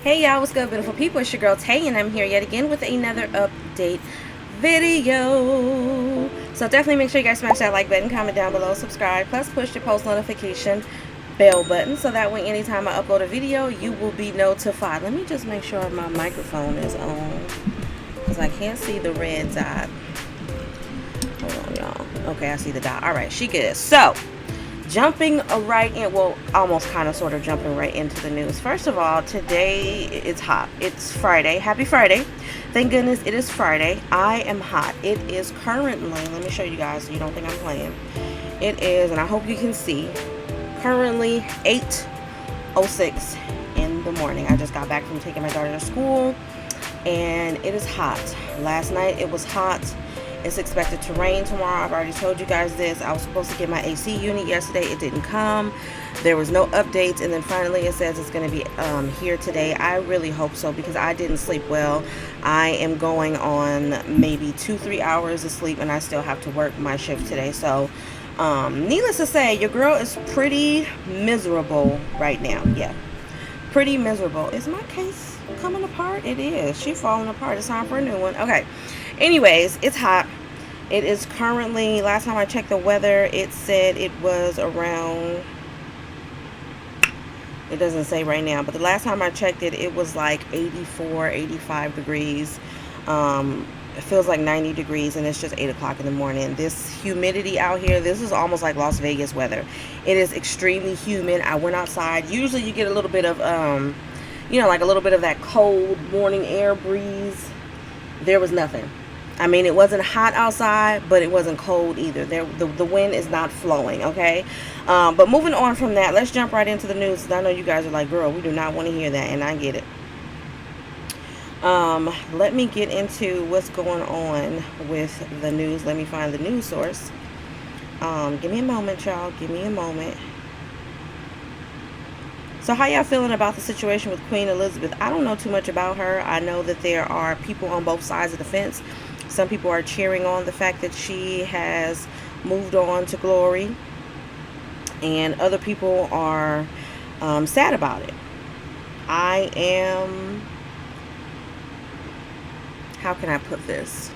Hey y'all, what's good, beautiful people? It's your girl Tay, and I'm here yet again with another update video. So definitely make sure you guys smash that like button, comment down below, subscribe, plus push the post notification bell button so that way anytime I upload a video, you will be notified. Let me just make sure my microphone is on because I can't see the red dot. Hold on, y'all. Okay, I see the dot. All right, she good. So jumping right in, well, almost kind of sort of jumping right into the news. First of all, today it's hot. It's Friday. Happy Friday. Thank goodness it is Friday. I am hot. It is currently, let me show you guys so you don't think I'm playing. It is, and I hope you can see, currently 8:06 in the morning. I just got back from taking my daughter to school and it is hot. Last night it was hot. It's expected to rain tomorrow. I've already told you guys this. I was supposed to get my AC unit yesterday. It didn't come. There was no updates. And then finally it says it's going to be here today. I really hope so because I didn't sleep well. I am going on maybe 2-3 hours of sleep and I still have to work my shift today. So needless to say, your girl is pretty miserable right now. Yeah, pretty miserable. Is my case coming apart? It is. She's falling apart. It's time for a new one. Okay. Anyways, it's hot. It is currently, last time I checked the weather, it said it was around, it doesn't say right now, but the last time I checked it, it was like 84, 85 degrees. It feels like 90 degrees and it's just 8 o'clock in the morning. This humidity out here, this is almost like Las Vegas weather. It is extremely humid. I went outside. Usually you get a little bit of, like a little bit of that cold morning air breeze. There was nothing. I mean, it wasn't hot outside, but it wasn't cold either. The wind is not flowing, okay? But moving on from that, let's jump right into the news. I know you guys are like, girl, we do not want to hear that, and I get it. Let me get into what's going on with the news. Let me find the news source. Give me a moment, y'all. Give me a moment. So how y'all feeling about the situation with Queen Elizabeth? I don't know too much about her. I know that there are people on both sides of the fence. Some people are cheering on the fact that she has moved on to glory. And other people are sad about it. I am, how can I put this?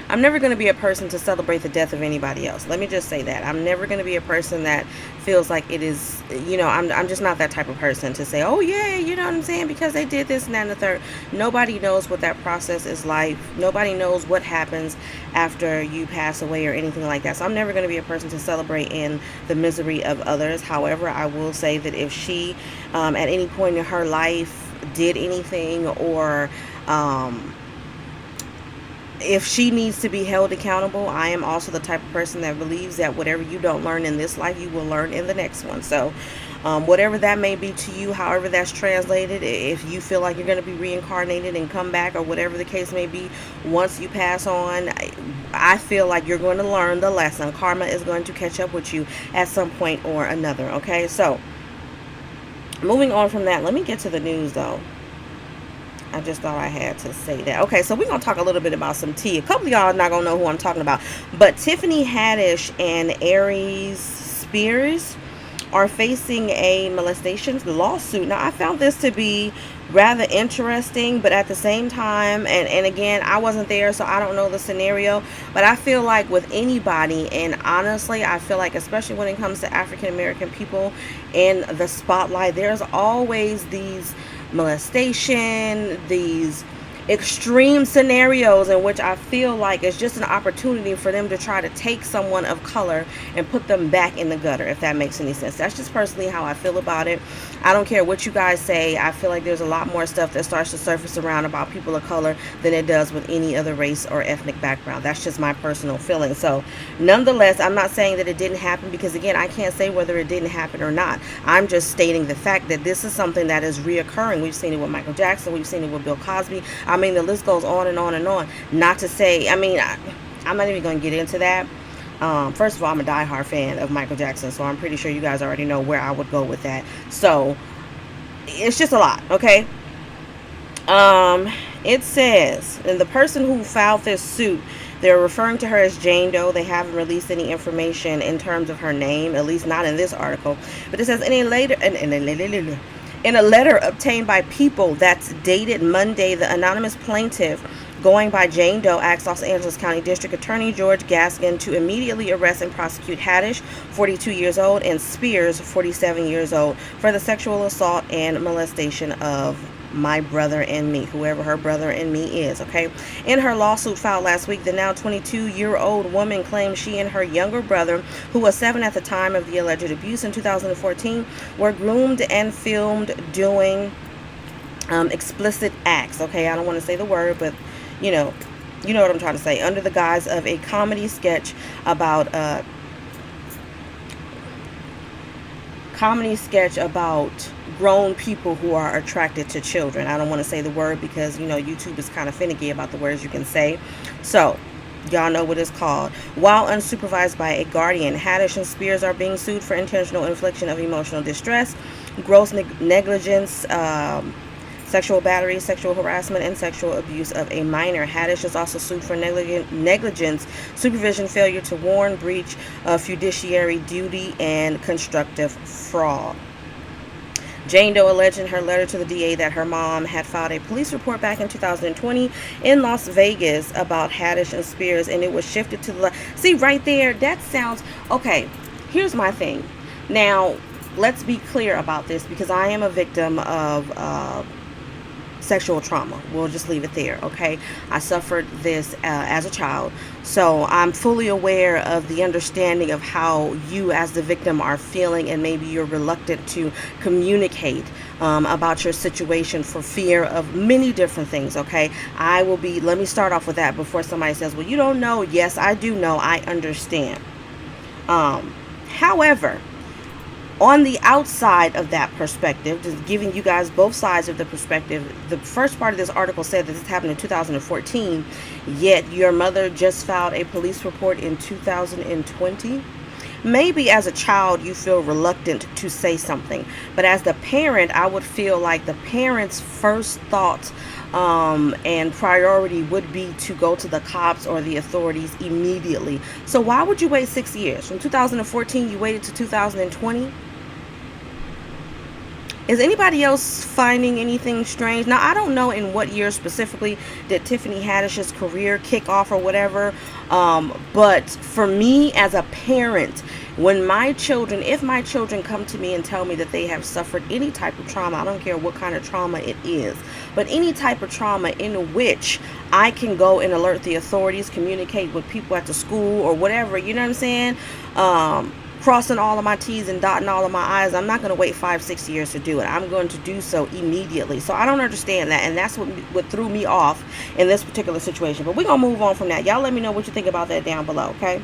I'm never going to be a person to celebrate the death of anybody else. Let me just say that. I'm never going to be a person that feels like it is, I'm just not that type of person to say, oh yeah, you know what I'm saying, because they did this and that and the third. Nobody knows what that process is like. Nobody knows what happens after you pass away or anything like that. So I'm never going to be a person to celebrate in the misery of others. However, I will say that if she, at any point in her life, did anything or, if she needs to be held accountable, I am also the type of person that believes that whatever you don't learn in this life, you will learn in the next one. So whatever that may be to you, however that's translated, if you feel like you're going to be reincarnated and come back or whatever the case may be, once you pass on, I feel like you're going to learn the lesson. Karma is going to catch up with you at some point or another. Okay, so moving on from that, let me get to the news though. I just thought I had to say that. Okay, so we're going to talk a little bit about some tea. A couple of y'all are not going to know who I'm talking about. But Tiffany Haddish and Aries Spears are facing a molestation lawsuit. Now, I found this to be rather interesting, but at the same time, and again, I wasn't there, so I don't know the scenario, but I feel like with anybody, and honestly, I feel like especially when it comes to African American people in the spotlight, there's always these molestation, these extreme scenarios in which I feel like it's just an opportunity for them to try to take someone of color and put them back in the gutter, if that makes any sense. That's just personally how I feel about it. I don't care what you guys say. I feel like there's a lot more stuff that starts to surface around about people of color than it does with any other race or ethnic background. That's just my personal feeling. So nonetheless, I'm not saying that it didn't happen because, again, I can't say whether it didn't happen or not. I'm just stating the fact that this is something that is reoccurring. We've seen it with Michael Jackson. We've seen it with Bill Cosby. I mean, the list goes on and on and on. Not to say, I'm not even going to get into that. First of all, I'm a diehard fan of Michael Jackson, so I'm pretty sure you guys already know where I would go with that. So it's just a lot, okay? It says, and the person who filed this suit, they're referring to her as Jane Doe. They haven't released any information in terms of her name, at least not in this article. But it says, In a letter obtained by People that's dated Monday, the anonymous plaintiff, going by Jane Doe, asked Los Angeles County District Attorney George Gaskin to immediately arrest and prosecute Haddish, 42 years old, and Spears, 47 years old, for the sexual assault and molestation of my brother and me, whoever her brother and me is, okay? In her lawsuit filed last week, the now 22-year-old woman claims she and her younger brother, who was 7 at the time of the alleged abuse in 2014, were groomed and filmed doing explicit acts, okay? I don't want to say the word, but you know what I'm trying to say, under the guise of a comedy sketch about grown people who are attracted to children. I don't want to say the word because YouTube is kind of finicky about the words you can say. So y'all know what it's called. While unsupervised by a guardian, Haddish and Spears are being sued for intentional infliction of emotional distress, gross negligence, sexual battery, sexual harassment, and sexual abuse of a minor. Haddish is also sued for negligence, supervision, failure to warn, breach of fiduciary duty, and constructive fraud. Jane Doe alleged in her letter to the DA that her mom had filed a police report back in 2020 in Las Vegas about Haddish and Spears, and it was shifted to the... See, right there, that sounds... Okay, here's my thing. Now, let's be clear about this, because I am a victim of... sexual trauma. We'll just leave it there, okay? I suffered this as a child, so I'm fully aware of the understanding of how you as the victim are feeling, and maybe you're reluctant to communicate about your situation for fear of many different things, okay? Let me start off with that before somebody says, well, you don't know. Yes, I do know. I understand. However, on the outside of that perspective, just giving you guys both sides of the perspective, the first part of this article said that this happened in 2014, yet your mother just filed a police report in 2020. Maybe as a child you feel reluctant to say something, but as the parent, I would feel like the parent's first thought and priority would be to go to the cops or the authorities immediately. So why would you wait 6 years? From 2014 you waited to 2020? Is anybody else finding anything strange? Now, I don't know in what year specifically did Tiffany Haddish's career kick off or whatever, but for me as a parent, when if my children come to me and tell me that they have suffered any type of trauma, I don't care what kind of trauma it is, but any type of trauma in which I can go and alert the authorities, communicate with people at the school or whatever, you know what I'm saying? Crossing all of my T's and dotting all of my I's, I'm not going to wait 5-6 years to do it. I'm going to do so immediately. So I don't understand that, and that's what threw me off in this particular situation. But we're going to move on from that. Y'all let me know what you think about that down below, okay?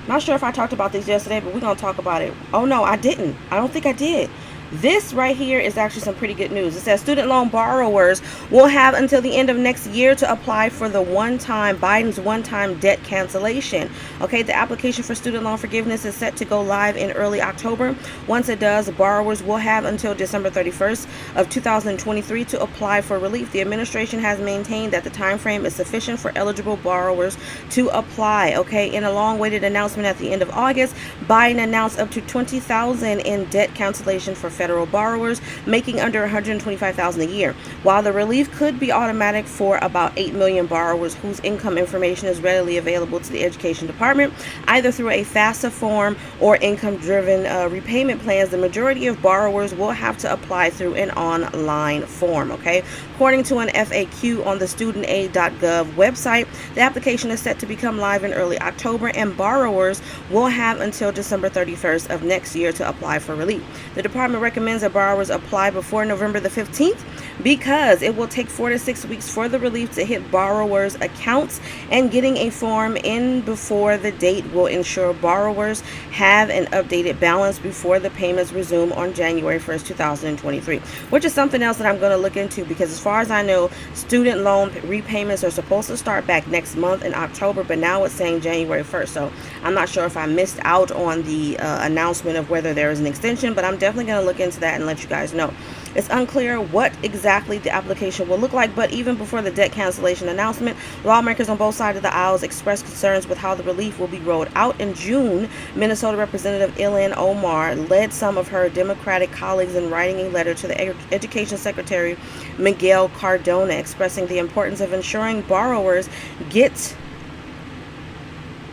Not sure if I talked about this yesterday, but we're going to talk about it. Oh, no, I didn't. I don't think I did. This right here is actually some pretty good news. It says student loan borrowers will have until the end of next year to apply for the Biden's one-time debt cancellation. Okay, the application for student loan forgiveness is set to go live in early October. Once it does, borrowers will have until December 31st of 2023 to apply for relief. The administration has maintained that the time frame is sufficient for eligible borrowers to apply. Okay, in a long-awaited announcement at the end of August, Biden announced up to $20,000 in debt cancellation for federal borrowers making under $125,000 a year. While the relief could be automatic for about 8 million borrowers whose income information is readily available to the Education Department, either through a FAFSA form or income-driven repayment plans, the majority of borrowers will have to apply through an online form. Okay, according to an FAQ on the studentaid.gov website, the application is set to become live in early October, and borrowers will have until December 31st of next year to apply for relief. The department recommends that borrowers apply before November the 15th because it will take 4 to 6 weeks for the relief to hit borrowers' accounts, and getting a form in before the date will ensure borrowers have an updated balance before the payments resume on January 1st, 2023, which is something else that I'm going to look into, because as far as I know, student loan repayments are supposed to start back next month in October, but now it's saying January 1st, so I'm not sure if I missed out on the announcement of whether there is an extension, but I'm definitely going to look into that and let you guys know. It's unclear what exactly the application will look like, but even before the debt cancellation announcement, lawmakers on both sides of the aisles expressed concerns with how the relief will be rolled out. In June, Minnesota Representative Ilhan Omar led some of her Democratic colleagues in writing a letter to the Education Secretary Miguel Cardona expressing the importance of ensuring borrowers get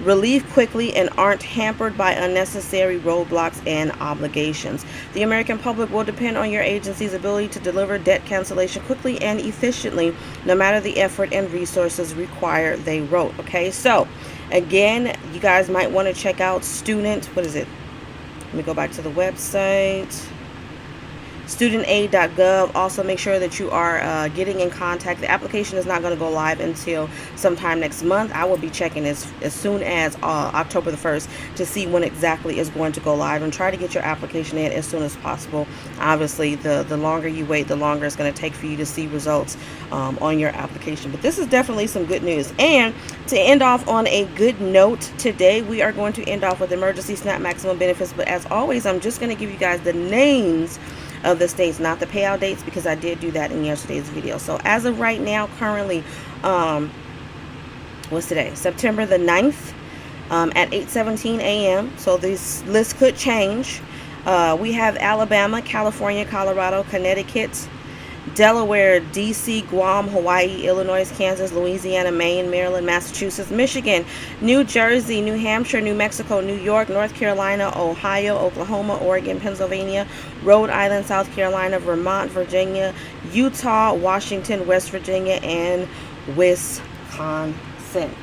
relief quickly and aren't hampered by unnecessary roadblocks and obligations. The American public will depend on your agency's ability to deliver debt cancellation quickly and efficiently, no matter the effort and resources required, they wrote. Okay, so again, you guys might want to check out what is it? Let me go back to the website. studentaid.gov. Also, make sure that you are getting in contact. The application is not going to go live until sometime next month. I will be checking as soon as October the 1st to see when exactly is going to go live, and try to get your application in as soon as possible. Obviously, the longer you wait, the longer it's going to take for you to see results on your application. But this is definitely some good news. And to end off on a good note today, we are going to end off with emergency SNAP maximum benefits. But as always, I'm just going to give you guys the names of the states, not the payout dates, because I did do that in yesterday's video. So as of right now, currently, what's today? September the 9th at 8:17 a.m. So this list could change. We have Alabama, California, Colorado, Connecticut, Delaware, DC, Guam, Hawaii, Illinois, Kansas, Louisiana, Maine, Maryland, Massachusetts, Michigan, New Jersey, New Hampshire, New Mexico, New York, North Carolina, Ohio, Oklahoma, Oregon, Pennsylvania, Rhode Island, South Carolina, Vermont, Virginia, Utah, Washington, West Virginia, and Wisconsin.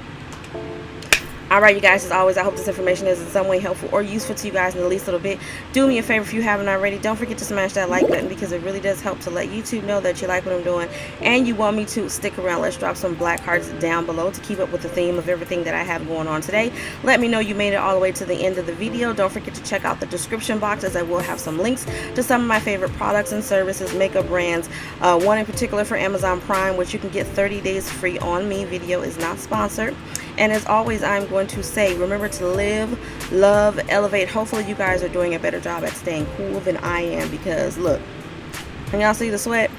Alright, you guys, as always, I hope this information is in some way helpful or useful to you guys in the least little bit. Do me a favor if you haven't already. Don't forget to smash that like button, because it really does help to let YouTube know that you like what I'm doing and you want me to stick around. Let's drop some black hearts down below to keep up with the theme of everything that I have going on today. Let me know you made it all the way to the end of the video. Don't forget to check out the description box, as I will have some links to some of my favorite products and services, makeup brands. One in particular for Amazon Prime, which you can get 30 days free on me. Video is not sponsored. And as always, I'm going to say, remember to live, love, elevate. Hopefully you guys are doing a better job at staying cool than I am, because look, can y'all see the sweat?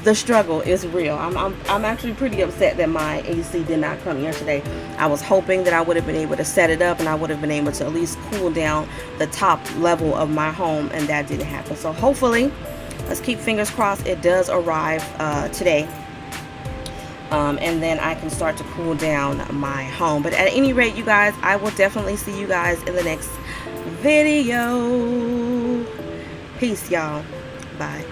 The struggle is real. I'm actually pretty upset that my AC did not come yesterday. I was hoping that I would have been able to set it up and I would have been able to at least cool down the top level of my home, and that didn't happen. So hopefully, let's keep fingers crossed, it does arrive today. And then I can start to cool down my home. But at any rate, you guys, I will definitely see you guys in the next video. Peace, y'all. Bye.